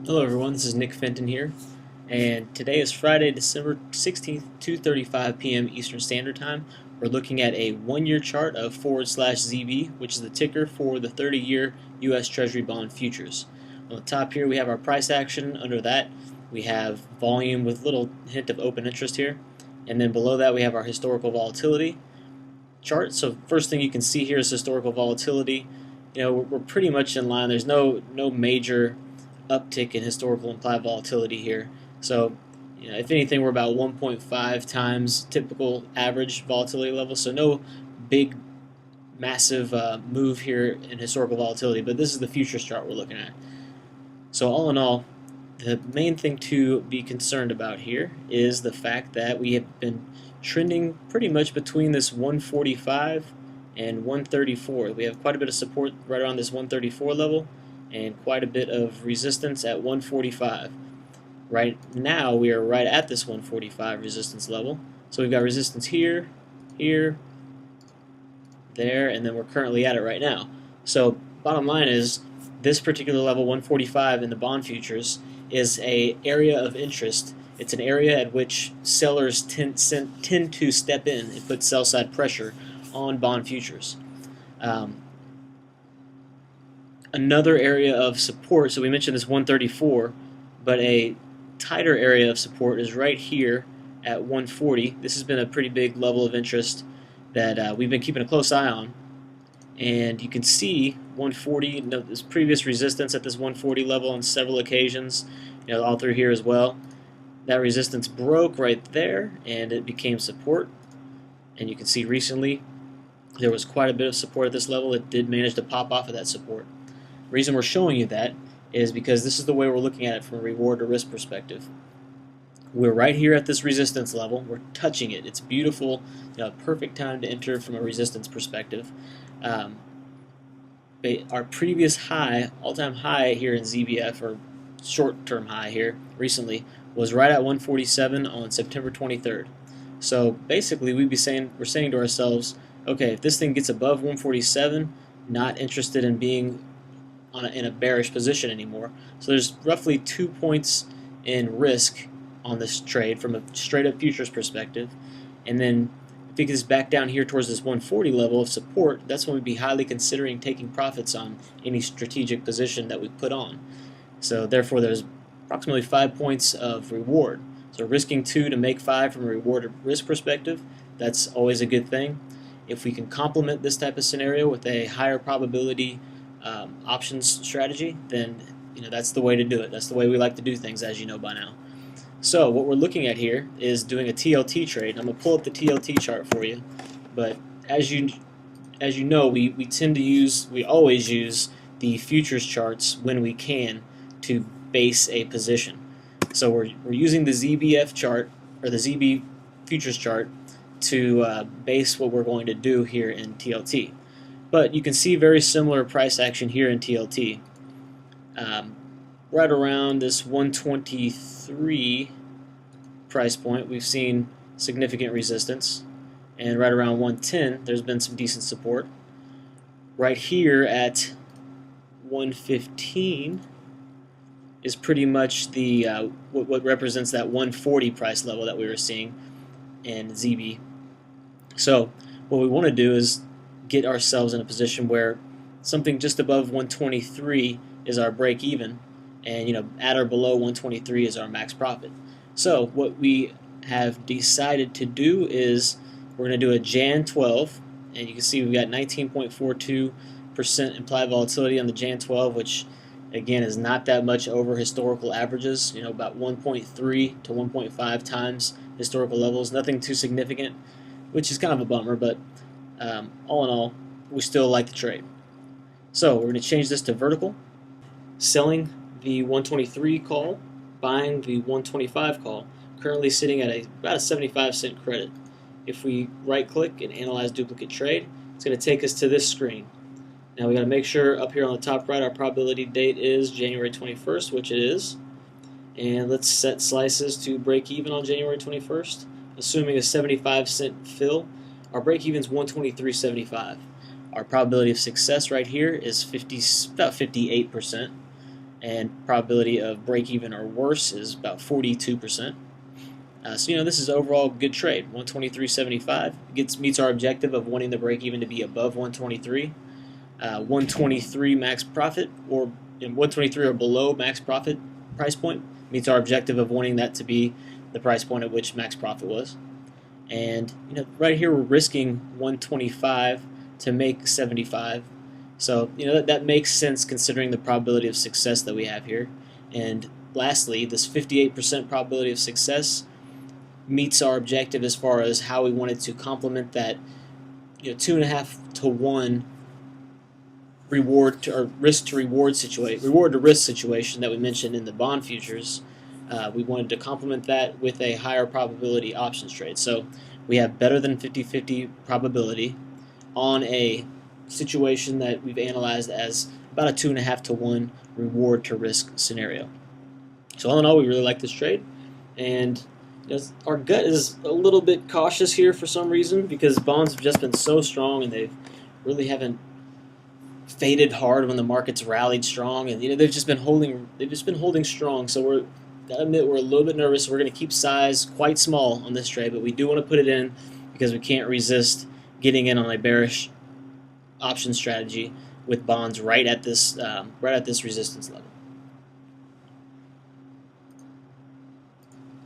Hello everyone, this is Nick Fenton here, and today is Friday, December 16th, 2:35 p.m. Eastern Standard Time. We're looking at a one-year chart of /ZB, which is the ticker for the 30-year U.S. Treasury bond futures. On the top here we have our price action. Under that we have volume with little hint of open interest here, and then below that we have our historical volatility chart. So first thing you can see here is historical volatility. We're pretty much in line. There's no major uptick in historical implied volatility here. So, if anything, we're about 1.5 times typical average volatility level. So no big, massive move here in historical volatility. But this is the futures chart we're looking at. So all in all, the main thing to be concerned about here is the fact that we have been trending pretty much between this 145 and 134. We have quite a bit of support right around this 134 level and quite a bit of resistance at 145. Right now we are right at this 145 resistance level. So we've got resistance here, here, there, and then we're currently at it right now. So bottom line is this particular level, 145 in the bond futures, is an area of interest. It's an area at which sellers tend to step in and put sell side pressure on bond futures. Another area of support, so we mentioned this 134, but a tighter area of support is right here at 140. This has been a pretty big level of interest that we've been keeping a close eye on. And you can see 140, this previous resistance at this 140 level on several occasions, all through here as well. That resistance broke right there and it became support. And you can see recently there was quite a bit of support at this level. It did manage to pop off of that support. The reason we're showing you that is because this is the way we're looking at it from a reward to risk perspective. We're right here at this resistance level. We're touching it. It's beautiful. Perfect time to enter from a resistance perspective. Our previous high, all-time high here in ZBF, or short-term high here recently, was right at 147 on September 23rd. So basically, we're saying to ourselves, okay, if this thing gets above 147, not interested in being in a bearish position anymore. So there's roughly 2 points in risk on this trade from a straight up futures perspective. And then if it gets back down here towards this 140 level of support, that's when we'd be highly considering taking profits on any strategic position that we put on. So therefore there's approximately 5 points of reward. So risking 2 to make 5 from a reward to risk perspective, that's always a good thing. If we can complement this type of scenario with a higher probability options strategy, then that's the way to do it. That's the way we like to do things, as you know by now. So what we're looking at here is doing a TLT trade. I'm going to pull up the TLT chart for you, but as you know, we always use the futures charts when we can to base a position. So we're using the ZBF chart, or the ZB futures chart, to base what we're going to do here in TLT. But you can see very similar price action here in TLT. Right around this 123 price point, we've seen significant resistance. And right around 110, there's been some decent support. Right here at 115 is pretty much the what represents that 140 price level that we were seeing in ZB. So what we want to do is get ourselves in a position where something just above 123 is our break even, and at or below 123 is our max profit. So what we have decided to do is we're going to do a Jan 12, and you can see we've got 19.42% implied volatility on the Jan 12, which again is not that much over historical averages, about 1.3 to 1.5 times historical levels, nothing too significant, which is kind of a bummer, but all in all, we still like the trade. So we're going to change this to vertical, selling the 123 call, buying the 125 call, currently sitting at about a 75-cent credit. If we right-click and analyze duplicate trade, it's going to take us to this screen. Now we got to make sure up here on the top right our probability date is January 21st, which it is. And let's set slices to break even on January 21st, assuming a 75-cent fill. Our break even is 123.75. Our probability of success right here is about 58%, and probability of break even or worse is about 42%. So this is overall good trade. 123.75 meets our objective of wanting the break even to be above 123. 123 max profit or 123 or below max profit price point meets our objective of wanting that to be the price point at which max profit was. And right here we're risking 125 to make 75. So that makes sense considering the probability of success that we have here. And lastly, this 58% probability of success meets our objective as far as how we wanted to complement that 2.5 to 1 reward to, or risk to reward situation, reward to risk situation that we mentioned in the bond futures. We wanted to complement that with a higher probability options trade. So we have better than 50-50 probability on a situation that we've analyzed as about a 2.5 to 1 reward to risk scenario. So all in all, we really like this trade, and our gut is a little bit cautious here for some reason because bonds have just been so strong and they really haven't faded hard when the market's rallied strong, and they've just been holding strong. So gotta admit we're a little bit nervous. We're going to keep size quite small on this trade, but we do want to put it in because we can't resist getting in on a bearish option strategy with bonds right at this resistance level.